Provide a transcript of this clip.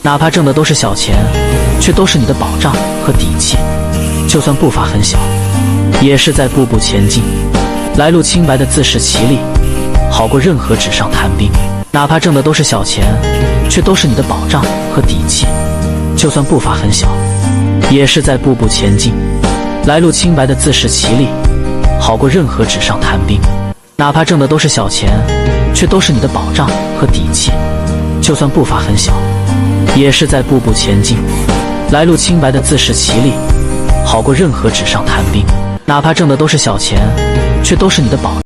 哪怕挣的都是小钱，却都是你的保障和底气。就算步伐很小，也是在步步前进。来路清白的自食其力，好过任何纸上谈兵。哪怕挣的都是小钱，却都是你的保障和底气。就算步伐很小，也是在步步前进。来路清白的自食其力，好过任何纸上谈兵。哪怕挣的都是小钱，却都是你的保障和底气。就算步伐很小，也是在步步前进。来路清白的自食其力，好过任何纸上谈兵。哪怕挣的都是小钱，却都是你的保障。